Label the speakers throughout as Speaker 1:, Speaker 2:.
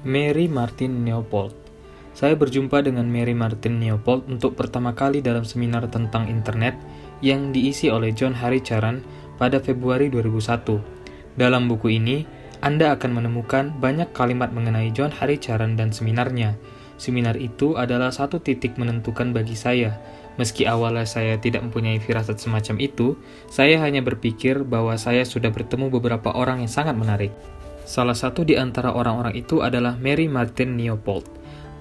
Speaker 1: Mary Martin Neopold. Saya berjumpa dengan Mary Martin Neopold untuk pertama kali dalam seminar tentang internet yang diisi oleh John Hari Caran pada Februari 2001. Dalam buku ini, Anda akan menemukan banyak kalimat mengenai John Hari Caran dan seminarnya. Seminar itu adalah satu titik menentukan bagi saya. Meski awalnya saya tidak mempunyai firasat semacam itu, saya hanya berpikir bahwa saya sudah bertemu beberapa orang yang sangat menarik. Salah satu di antara orang-orang itu adalah Mary Martin Neopold.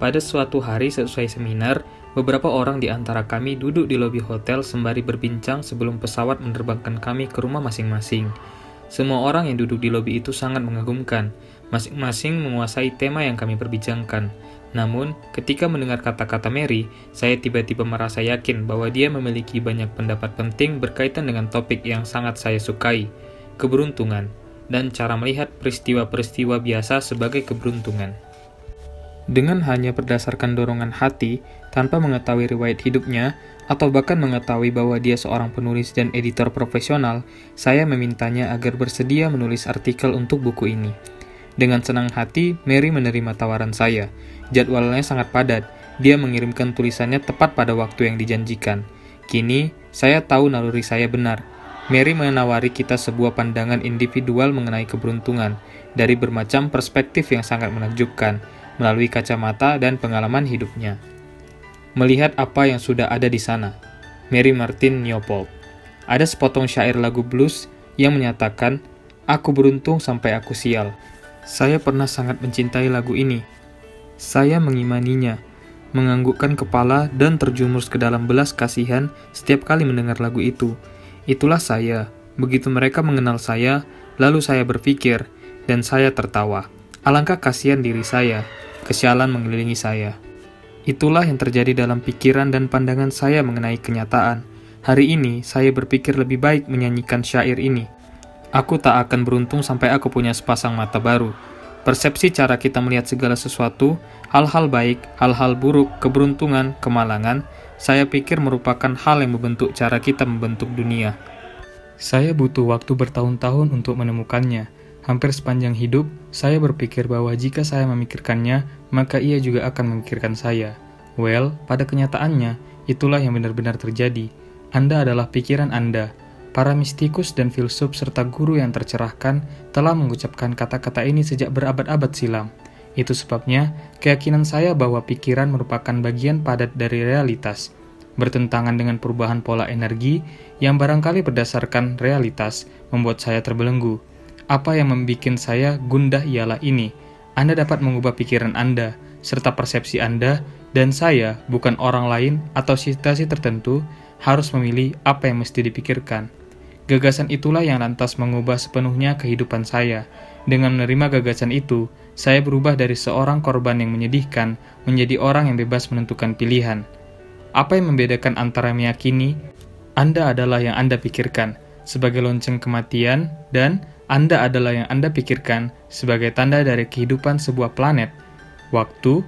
Speaker 1: Pada suatu hari seusai seminar, beberapa orang di antara kami duduk di lobi hotel sembari berbincang sebelum pesawat menerbangkan kami ke rumah masing-masing. Semua orang yang duduk di lobi itu sangat mengagumkan. Masing-masing menguasai tema yang kami perbincangkan. Namun, ketika mendengar kata-kata Mary, saya tiba-tiba merasa yakin bahwa dia memiliki banyak pendapat penting berkaitan dengan topik yang sangat saya sukai, keberuntungan, dan cara melihat peristiwa-peristiwa biasa sebagai keberuntungan. Dengan hanya berdasarkan dorongan hati, tanpa mengetahui riwayat hidupnya, atau bahkan mengetahui bahwa dia seorang penulis dan editor profesional, saya memintanya agar bersedia menulis artikel untuk buku ini. Dengan senang hati, Mary menerima tawaran saya. Jadwalnya sangat padat, dia mengirimkan tulisannya tepat pada waktu yang dijanjikan. Kini, saya tahu naluri saya benar. Mary menawari kita sebuah pandangan individual mengenai keberuntungan dari bermacam perspektif yang sangat menakjubkan, melalui kacamata dan pengalaman hidupnya. Melihat apa yang sudah ada di sana. Mary Martin Neopold. Ada sepotong syair lagu blues yang menyatakan, "Aku beruntung sampai aku sial." Saya pernah sangat mencintai lagu ini. Saya mengimaninya, menganggukkan kepala dan terjumus ke dalam belas kasihan setiap kali mendengar lagu itu. Itulah saya. Begitu mereka mengenal saya, lalu saya berpikir, dan saya tertawa. Alangkah kasihan diri saya, kesialan mengelilingi saya. Itulah yang terjadi dalam pikiran dan pandangan saya mengenai kenyataan. Hari ini, saya berpikir lebih baik menyanyikan syair ini. Aku tak akan beruntung sampai aku punya sepasang mata baru. Persepsi cara kita melihat segala sesuatu, hal-hal baik, hal-hal buruk, keberuntungan, kemalangan, saya pikir merupakan hal yang membentuk cara kita membentuk dunia. Saya butuh waktu bertahun-tahun untuk menemukannya. Hampir sepanjang hidup, saya berpikir bahwa jika saya memikirkannya, maka ia juga akan memikirkan saya. Well, pada kenyataannya, itulah yang benar-benar terjadi. Anda adalah pikiran Anda. Para mistikus dan filsuf serta guru yang tercerahkan telah mengucapkan kata-kata ini sejak berabad-abad silam. Itu sebabnya, keyakinan saya bahwa pikiran merupakan bagian padat dari realitas, bertentangan dengan perubahan pola energi yang barangkali berdasarkan realitas, membuat saya terbelenggu. Apa yang membuat saya gundah ialah ini. Anda dapat mengubah pikiran Anda, serta persepsi Anda, dan saya, bukan orang lain atau situasi tertentu, harus memilih apa yang mesti dipikirkan. Gagasan itulah yang lantas mengubah sepenuhnya kehidupan saya. Dengan menerima gagasan itu, saya berubah dari seorang korban yang menyedihkan menjadi orang yang bebas menentukan pilihan. Apa yang membedakan antara meyakini Anda adalah yang Anda pikirkan sebagai lonceng kematian dan Anda adalah yang Anda pikirkan sebagai tanda dari kehidupan sebuah planet? Waktu.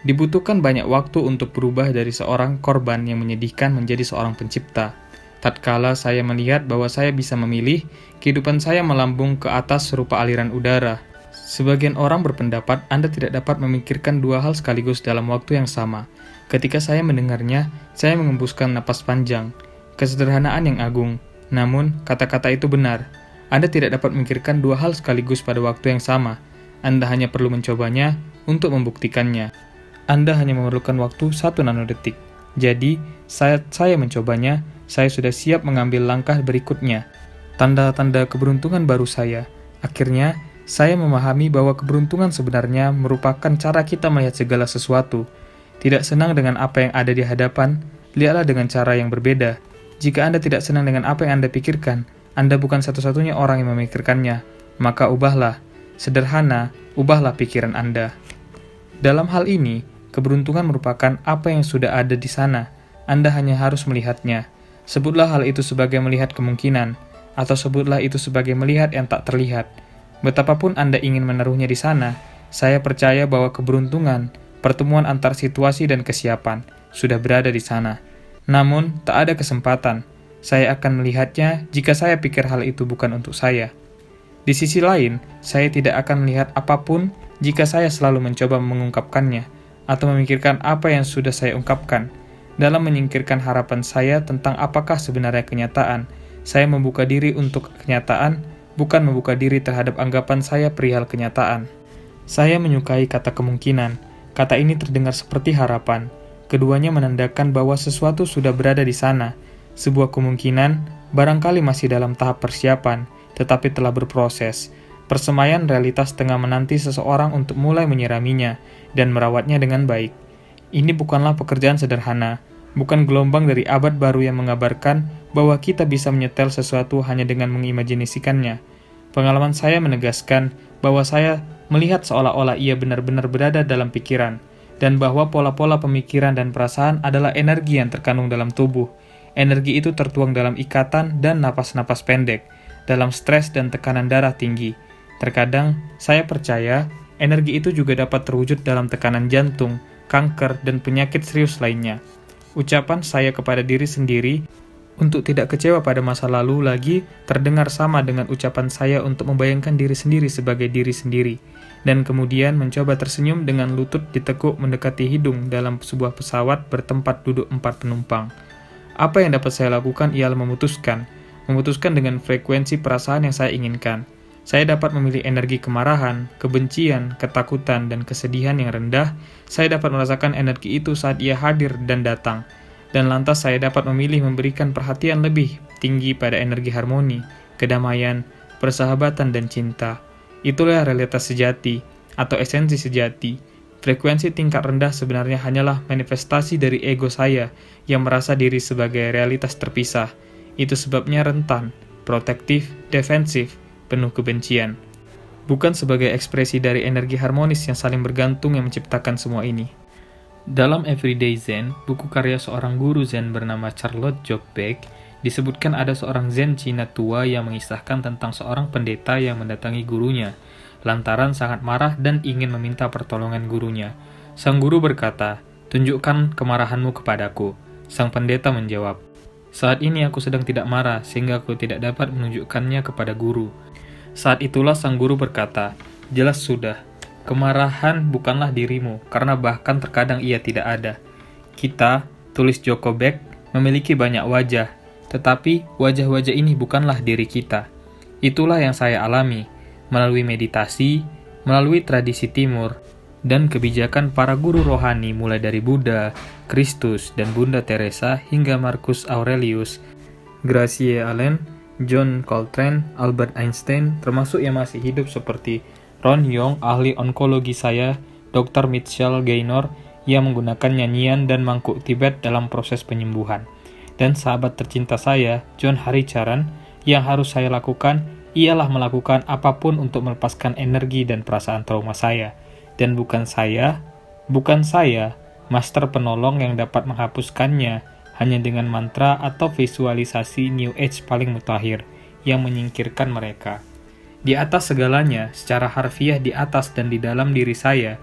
Speaker 1: Dibutuhkan banyak waktu untuk berubah dari seorang korban yang menyedihkan menjadi seorang pencipta. Tatkala saya melihat bahwa saya bisa memilih, kehidupan saya melambung ke atas serupa aliran udara. Sebagian orang berpendapat Anda tidak dapat memikirkan dua hal sekaligus dalam waktu yang sama. Ketika saya mendengarnya, saya mengembuskan napas panjang. Kesederhanaan yang agung. Namun, kata-kata itu benar. Anda tidak dapat memikirkan dua hal sekaligus pada waktu yang sama. Anda hanya perlu mencobanya untuk membuktikannya. Anda hanya memerlukan waktu 1 nanodetik. Jadi, saat saya mencobanya, saya sudah siap mengambil langkah berikutnya. Tanda-tanda keberuntungan baru saya. Akhirnya, saya memahami bahwa keberuntungan sebenarnya merupakan cara kita melihat segala sesuatu. Tidak senang dengan apa yang ada di hadapan, lihatlah dengan cara yang berbeda. Jika Anda tidak senang dengan apa yang Anda pikirkan, Anda bukan satu-satunya orang yang memikirkannya. Maka ubahlah. Sederhana, ubahlah pikiran Anda. Dalam hal ini, keberuntungan merupakan apa yang sudah ada di sana. Anda hanya harus melihatnya. Sebutlah hal itu sebagai melihat kemungkinan, atau sebutlah itu sebagai melihat yang tak terlihat. Betapapun Anda ingin menaruhnya di sana, saya percaya bahwa keberuntungan, pertemuan antar situasi dan kesiapan, sudah berada di sana. Namun, tak ada kesempatan. Saya akan melihatnya jika saya pikir hal itu bukan untuk saya. Di sisi lain, saya tidak akan melihat apapun jika saya selalu mencoba mengungkapkannya atau memikirkan apa yang sudah saya ungkapkan. Dalam menyingkirkan harapan saya tentang apakah sebenarnya kenyataan, saya membuka diri untuk kenyataan, bukan membuka diri terhadap anggapan saya perihal kenyataan. Saya menyukai kata kemungkinan. Kata ini terdengar seperti harapan. Keduanya menandakan bahwa sesuatu sudah berada di sana. Sebuah kemungkinan barangkali masih dalam tahap persiapan, tetapi telah berproses. Persemaian realitas tengah menanti seseorang untuk mulai menyiraminya dan merawatnya dengan baik. Ini bukanlah pekerjaan sederhana, bukan gelombang dari abad baru yang mengabarkan bahwa kita bisa menyetel sesuatu hanya dengan mengimajinasikannya. Pengalaman saya menegaskan bahwa saya melihat seolah-olah ia benar-benar berada dalam pikiran, dan bahwa pola-pola pemikiran dan perasaan adalah energi yang terkandung dalam tubuh. Energi itu tertuang dalam ikatan dan napas-napas pendek, dalam stres dan tekanan darah tinggi. Terkadang, saya percaya energi itu juga dapat terwujud dalam tekanan jantung, kanker, dan penyakit serius lainnya. Ucapan saya kepada diri sendiri untuk tidak kecewa pada masa lalu lagi terdengar sama dengan ucapan saya untuk membayangkan diri sendiri sebagai diri sendiri, dan kemudian mencoba tersenyum dengan lutut ditekuk mendekati hidung dalam sebuah pesawat bertempat duduk 4 penumpang. Apa yang dapat saya lakukan ialah memutuskan dengan frekuensi perasaan yang saya inginkan. Saya dapat memilih energi kemarahan, kebencian, ketakutan, dan kesedihan yang rendah. Saya dapat merasakan energi itu saat ia hadir dan datang. Dan lantas saya dapat memilih memberikan perhatian lebih tinggi pada energi harmoni, kedamaian, persahabatan, dan cinta. Itulah realitas sejati, atau esensi sejati. Frekuensi tingkat rendah sebenarnya hanyalah manifestasi dari ego saya yang merasa diri sebagai realitas terpisah. Itu sebabnya rentan, protektif, defensif, penuh kebencian. Bukan sebagai ekspresi dari energi harmonis yang saling bergantung yang menciptakan semua ini. Dalam Everyday Zen, buku karya seorang guru Zen bernama Charlotte Joubek, disebutkan ada seorang Zen Cina tua yang mengisahkan tentang seorang pendeta yang mendatangi gurunya, lantaran sangat marah dan ingin meminta pertolongan gurunya. Sang guru berkata, "Tunjukkan kemarahanmu kepadaku." Sang pendeta menjawab, "Saat ini aku sedang tidak marah, sehingga aku tidak dapat menunjukkannya kepada guru." Saat itulah sang guru berkata, "Jelas sudah, kemarahan bukanlah dirimu, karena bahkan terkadang ia tidak ada. Kita, tulis Joubek, memiliki banyak wajah, tetapi wajah-wajah ini bukanlah diri kita." Itulah yang saya alami, melalui meditasi, melalui tradisi timur, dan kebijakan para guru rohani mulai dari Buddha, Kristus, dan Bunda Teresa hingga Marcus Aurelius, Gracie Allen, John Coltrane, Albert Einstein, termasuk yang masih hidup seperti Ron Young, ahli onkologi saya, Dr. Mitchell Gaynor, yang menggunakan nyanyian dan mangkuk Tibet dalam proses penyembuhan. Dan sahabat tercinta saya, John Haricharan, yang harus saya lakukan ialah melakukan apapun untuk melepaskan energi dan perasaan trauma saya. Dan bukan saya, master penolong yang dapat menghapuskannya hanya dengan mantra atau visualisasi New Age paling mutakhir yang menyingkirkan mereka. Di atas segalanya, secara harfiah di atas dan di dalam diri saya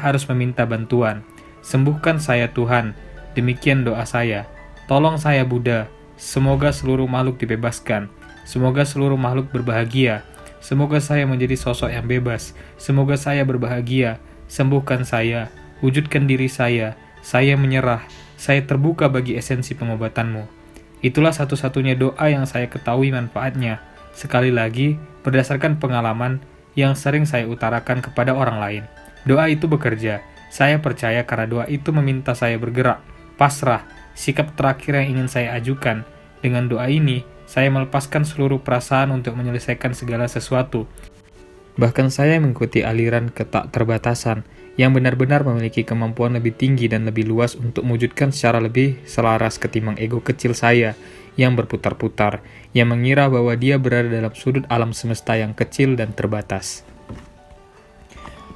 Speaker 1: harus meminta bantuan. Sembuhkan saya Tuhan, demikian doa saya. Tolong saya Buddha, semoga seluruh makhluk dibebaskan. Semoga seluruh makhluk berbahagia. Semoga saya menjadi sosok yang bebas. Semoga saya berbahagia. Sembuhkan saya, wujudkan diri saya menyerah. Saya terbuka bagi esensi pengobatanmu. Itulah satu-satunya doa yang saya ketahui manfaatnya. Sekali lagi, berdasarkan pengalaman yang sering saya utarakan kepada orang lain. Doa itu bekerja. Saya percaya karena doa itu meminta saya bergerak, pasrah, sikap terakhir yang ingin saya ajukan. Dengan doa ini, saya melepaskan seluruh perasaan untuk menyelesaikan segala sesuatu. Bahkan saya mengikuti aliran ketak terbatasan yang benar-benar memiliki kemampuan lebih tinggi dan lebih luas untuk mewujudkan secara lebih selaras ketimbang ego kecil saya yang berputar-putar, yang mengira bahwa dia berada dalam sudut alam semesta yang kecil dan terbatas.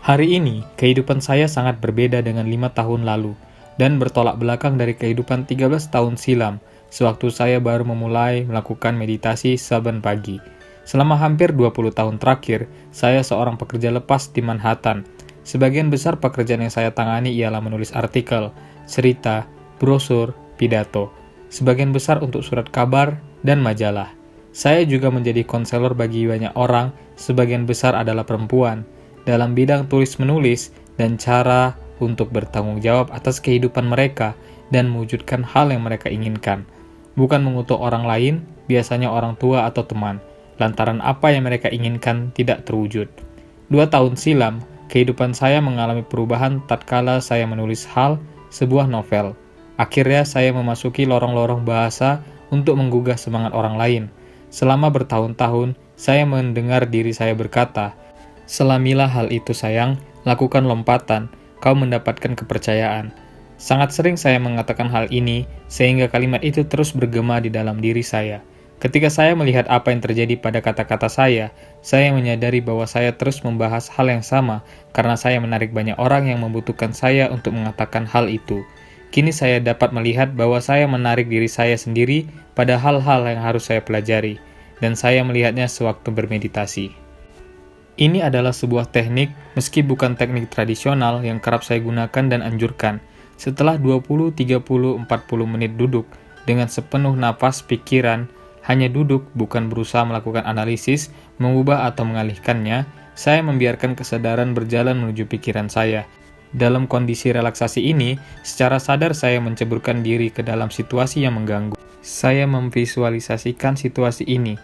Speaker 1: Hari ini, kehidupan saya sangat berbeda dengan 5 tahun lalu, dan bertolak belakang dari kehidupan 13 tahun silam, sewaktu saya baru memulai melakukan meditasi saban pagi. Selama hampir 20 tahun terakhir, saya seorang pekerja lepas di Manhattan. Sebagian besar pekerjaan yang saya tangani ialah menulis artikel, cerita, brosur, pidato. Sebagian besar untuk surat kabar dan majalah. Saya juga menjadi konselor bagi banyak orang, sebagian besar adalah perempuan. dalam bidang tulis-menulis dan cara untuk bertanggung jawab atas kehidupan mereka dan mewujudkan hal yang mereka inginkan. Bukan mengutuk orang lain, biasanya orang tua atau teman, lantaran apa yang mereka inginkan tidak terwujud. 2 tahun silam, kehidupan saya mengalami perubahan tatkala saya menulis sebuah novel. Akhirnya saya memasuki lorong-lorong bahasa untuk menggugah semangat orang lain. Selama bertahun-tahun, saya mendengar diri saya berkata, "Selamilah hal itu sayang, lakukan lompatan, kau mendapatkan kepercayaan." Sangat sering saya mengatakan hal ini, sehingga kalimat itu terus bergema di dalam diri saya. Ketika saya melihat apa yang terjadi pada kata-kata saya menyadari bahwa saya terus membahas hal yang sama karena saya menarik banyak orang yang membutuhkan saya untuk mengatakan hal itu. Kini saya dapat melihat bahwa saya menarik diri saya sendiri pada hal-hal yang harus saya pelajari, dan saya melihatnya sewaktu bermeditasi. Ini adalah sebuah teknik, meski bukan teknik tradisional yang kerap saya gunakan dan anjurkan. Setelah 20, 30, 40 menit duduk dengan sepenuh napas pikiran, hanya duduk, bukan berusaha melakukan analisis, mengubah atau mengalihkannya, saya membiarkan kesadaran berjalan menuju pikiran saya. Dalam kondisi relaksasi ini, secara sadar saya menceburkan diri ke dalam situasi yang mengganggu. Saya memvisualisasikan situasi ini.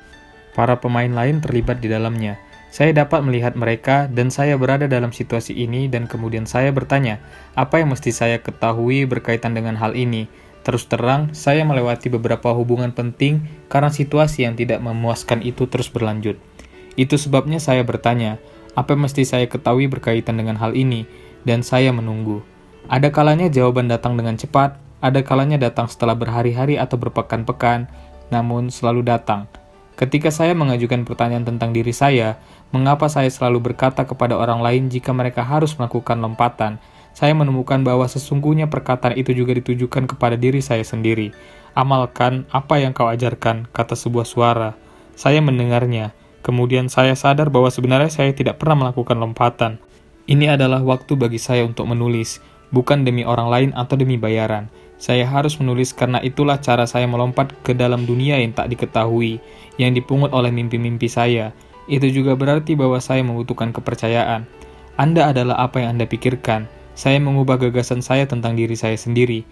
Speaker 1: Para pemain lain terlibat di dalamnya. Saya dapat melihat mereka dan saya berada dalam situasi ini dan kemudian saya bertanya, apa yang mesti saya ketahui berkaitan dengan hal ini? Terus terang, saya melewati beberapa hubungan penting karena situasi yang tidak memuaskan itu terus berlanjut. Itu sebabnya saya bertanya, apa yang mesti saya ketahui berkaitan dengan hal ini? Dan saya menunggu. Ada kalanya jawaban datang dengan cepat, ada kalanya datang setelah berhari-hari atau berpekan-pekan, namun selalu datang. Ketika saya mengajukan pertanyaan tentang diri saya, mengapa saya selalu berkata kepada orang lain jika mereka harus melakukan lompatan, saya menemukan bahwa sesungguhnya perkataan itu juga ditujukan kepada diri saya sendiri. Amalkan apa yang kau ajarkan, kata sebuah suara. Saya mendengarnya. Kemudian saya sadar bahwa sebenarnya saya tidak pernah melakukan lompatan. Ini adalah waktu bagi saya untuk menulis, bukan demi orang lain atau demi bayaran. Saya harus menulis karena itulah cara saya melompat ke dalam dunia yang tak diketahui, yang dipungut oleh mimpi-mimpi saya. Itu juga berarti bahwa saya membutuhkan kepercayaan. Anda adalah apa yang Anda pikirkan. Saya mengubah gagasan saya tentang diri saya sendiri.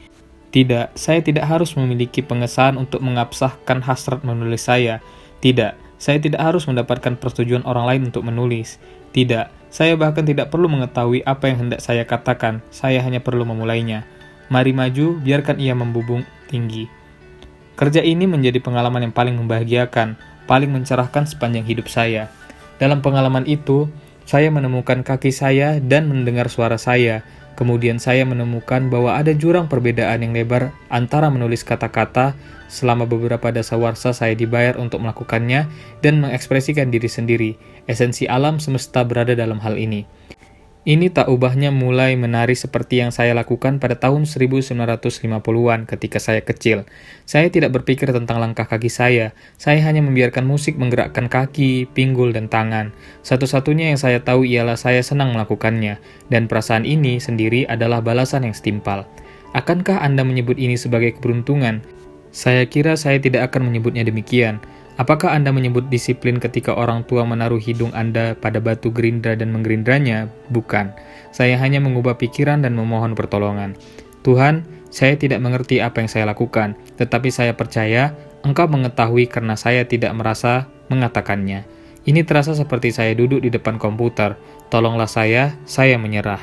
Speaker 1: Tidak, saya tidak harus memiliki pengesahan untuk mengabsahkan hasrat menulis saya. Tidak, saya tidak harus mendapatkan persetujuan orang lain untuk menulis. Tidak, saya bahkan tidak perlu mengetahui apa yang hendak saya katakan. Saya hanya perlu memulainya. Mari maju, biarkan ia membubung tinggi. Kerja ini menjadi pengalaman yang paling membahagiakan, paling mencerahkan sepanjang hidup saya. Dalam pengalaman itu, saya menemukan kaki saya dan mendengar suara saya. Kemudian saya menemukan bahwa ada jurang perbedaan yang lebar antara menulis kata-kata. Selama beberapa dasawarsa saya dibayar untuk melakukannya dan mengekspresikan diri sendiri. Esensi alam semesta berada dalam hal ini. Ini tak ubahnya mulai menari seperti yang saya lakukan pada tahun 1950-an ketika saya kecil. Saya tidak berpikir tentang langkah kaki saya hanya membiarkan musik menggerakkan kaki, pinggul, dan tangan. Satu-satunya yang saya tahu ialah saya senang melakukannya, dan perasaan ini sendiri adalah balasan yang setimpal. Akankah Anda menyebut ini sebagai keberuntungan? Saya kira saya tidak akan menyebutnya demikian. Apakah Anda menyebut disiplin ketika orang tua menaruh hidung Anda pada batu gerindra dan menggerindranya? Bukan. Saya hanya mengubah pikiran dan memohon pertolongan. Tuhan, saya tidak mengerti apa yang saya lakukan, tetapi saya percaya Engkau mengetahui karena saya tidak merasa mengatakannya. Ini terasa seperti saya duduk di depan komputer. Tolonglah saya menyerah.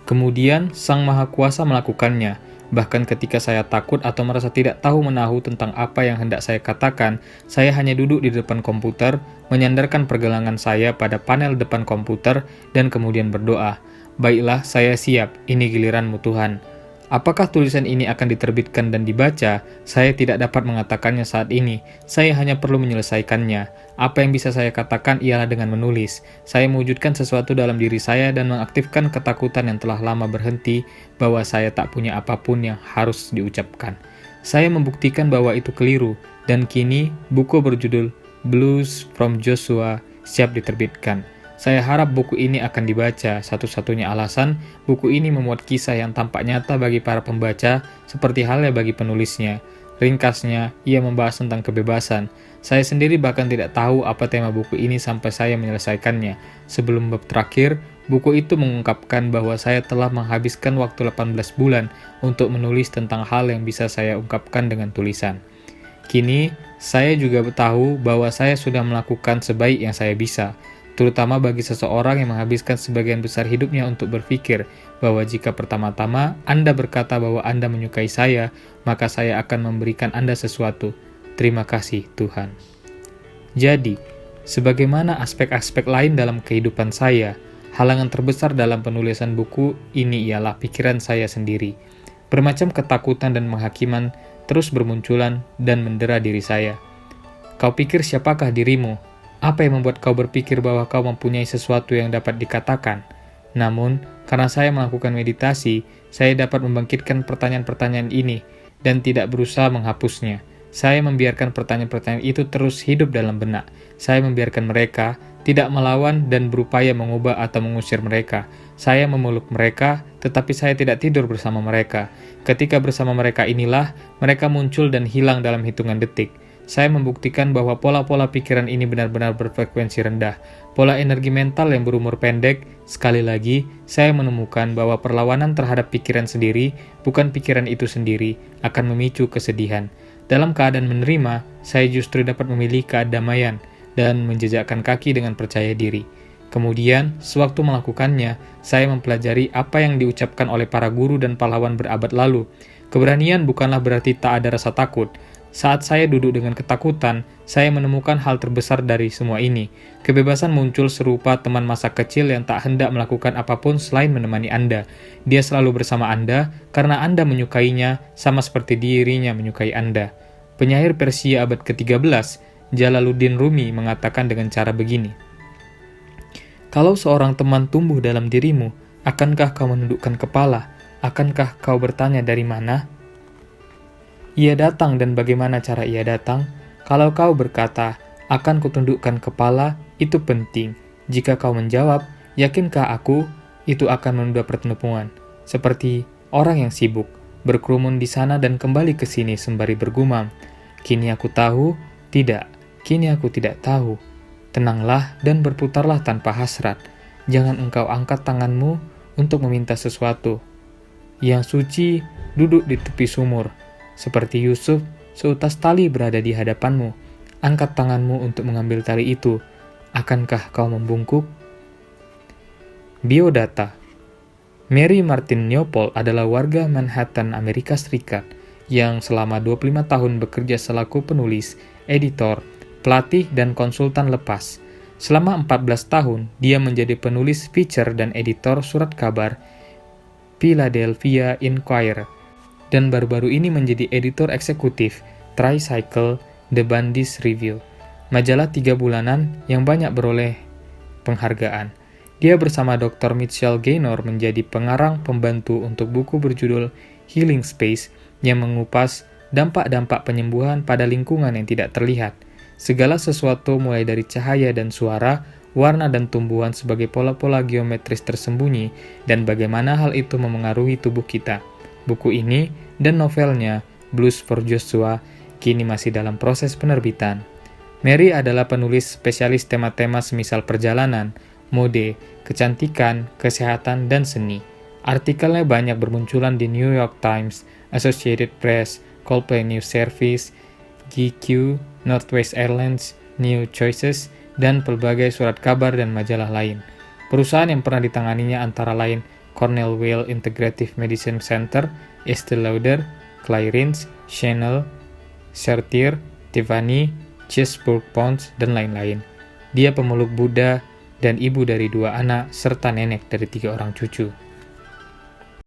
Speaker 1: Kemudian Sang Maha Kuasa melakukannya. Bahkan ketika saya takut atau merasa tidak tahu menahu tentang apa yang hendak saya katakan, saya hanya duduk di depan komputer, menyandarkan pergelangan saya pada panel depan komputer, dan kemudian berdoa, "Baiklah, saya siap, ini giliranmu Tuhan." Apakah tulisan ini akan diterbitkan dan dibaca? Saya tidak dapat mengatakannya saat ini. Saya hanya perlu menyelesaikannya. Apa yang bisa saya katakan ialah dengan menulis. Saya mewujudkan sesuatu dalam diri saya dan mengaktifkan ketakutan yang telah lama berhenti bahwa saya tak punya apapun yang harus diucapkan. Saya membuktikan bahwa itu keliru, dan kini buku berjudul Blues from Joshua siap diterbitkan. Saya harap buku ini akan dibaca. Satu-satunya alasan, buku ini memuat kisah yang tampak nyata bagi para pembaca, seperti halnya bagi penulisnya. Ringkasnya, ia membahas tentang kebebasan. Saya sendiri bahkan tidak tahu apa tema buku ini sampai saya menyelesaikannya. Sebelum bab terakhir, buku itu mengungkapkan bahwa saya telah menghabiskan waktu 18 bulan untuk menulis tentang hal yang bisa saya ungkapkan dengan tulisan. Kini, saya juga tahu bahwa saya sudah melakukan sebaik yang saya bisa, terutama bagi seseorang yang menghabiskan sebagian besar hidupnya untuk berpikir bahwa jika pertama-tama Anda berkata bahwa Anda menyukai saya, maka saya akan memberikan Anda sesuatu. Terima kasih, Tuhan. Jadi, sebagaimana aspek-aspek lain dalam kehidupan saya, halangan terbesar dalam penulisan buku ini ialah pikiran saya sendiri. Bermacam ketakutan dan penghakiman terus bermunculan dan mendera diri saya. Kau pikir siapakah dirimu? Apa yang membuat kau berpikir bahwa kau mempunyai sesuatu yang dapat dikatakan? Namun, karena saya melakukan meditasi, saya dapat membangkitkan pertanyaan-pertanyaan ini dan tidak berusaha menghapusnya. Saya membiarkan pertanyaan-pertanyaan itu terus hidup dalam benak. Saya membiarkan mereka, tidak melawan dan berupaya mengubah atau mengusir mereka. Saya memeluk mereka, tetapi saya tidak tidur bersama mereka. Ketika bersama mereka inilah, mereka muncul dan hilang dalam hitungan detik. Saya membuktikan bahwa pola-pola pikiran ini benar-benar berfrekuensi rendah. Pola energi mental yang berumur pendek, sekali lagi, saya menemukan bahwa perlawanan terhadap pikiran sendiri, bukan pikiran itu sendiri, akan memicu kesedihan. Dalam keadaan menerima, saya justru dapat memilih kedamaian dan menjejakkan kaki dengan percaya diri. Kemudian, sewaktu melakukannya, saya mempelajari apa yang diucapkan oleh para guru dan pahlawan berabad lalu. Keberanian bukanlah berarti tak ada rasa takut. Saat saya duduk dengan ketakutan, saya menemukan hal terbesar dari semua ini. Kebebasan muncul serupa teman masa kecil yang tak hendak melakukan apapun selain menemani Anda. Dia selalu bersama Anda karena Anda menyukainya sama seperti dirinya menyukai Anda. Penyair Persia abad ke-13, Jalaluddin Rumi mengatakan dengan cara begini. Kalau seorang teman tumbuh dalam dirimu, akankah kau menundukkan kepala? Akankah kau bertanya dari mana? Ia datang dan bagaimana cara ia datang? Kalau kau berkata, akan kutundukkan kepala, itu penting. Jika kau menjawab, yakinkah aku, itu akan menunda pertemuan. Seperti orang yang sibuk, berkerumun di sana dan kembali ke sini sembari bergumam. Kini aku tahu, tidak. Kini aku tidak tahu. Tenanglah dan berputarlah tanpa hasrat. Jangan engkau angkat tanganmu untuk meminta sesuatu. Yang suci duduk di tepi sumur. Seperti Yusuf, seutas tali berada di hadapanmu. Angkat tanganmu untuk mengambil tali itu. Akankah kau membungkuk? Biodata. Mary Martin Newport adalah warga Manhattan, Amerika Serikat, yang selama 25 tahun bekerja selaku penulis, editor, pelatih, dan konsultan lepas. Selama 14 tahun, dia menjadi penulis feature dan editor surat kabar Philadelphia Inquirer, dan baru-baru ini menjadi editor eksekutif Tricycle The Bundy's Review, majalah 3 bulanan yang banyak beroleh penghargaan. Dia bersama Dr. Mitchell Gaynor menjadi pengarang pembantu untuk buku berjudul Healing Space yang mengupas dampak-dampak penyembuhan pada lingkungan yang tidak terlihat. Segala sesuatu mulai dari cahaya dan suara, warna dan tumbuhan sebagai pola-pola geometris tersembunyi, dan bagaimana hal itu memengaruhi tubuh kita. Buku ini dan novelnya, Blues for Joshua, kini masih dalam proses penerbitan. Mary adalah penulis spesialis tema-tema semisal perjalanan, mode, kecantikan, kesehatan, dan seni. Artikelnya banyak bermunculan di New York Times, Associated Press, Coldplay News Service, GQ, Northwest Airlines, New Choices, dan pelbagai surat kabar dan majalah lain. Perusahaan yang pernah ditanganinya antara lain Cornell Whale Integrative Medicine Center, Estée Lauder, Clarins, Chanel, Chartier, Tiffany, Chesapeake Ponds, dan lain-lain. Dia pemeluk Buddha dan ibu dari 2 anak serta nenek dari 3 orang cucu.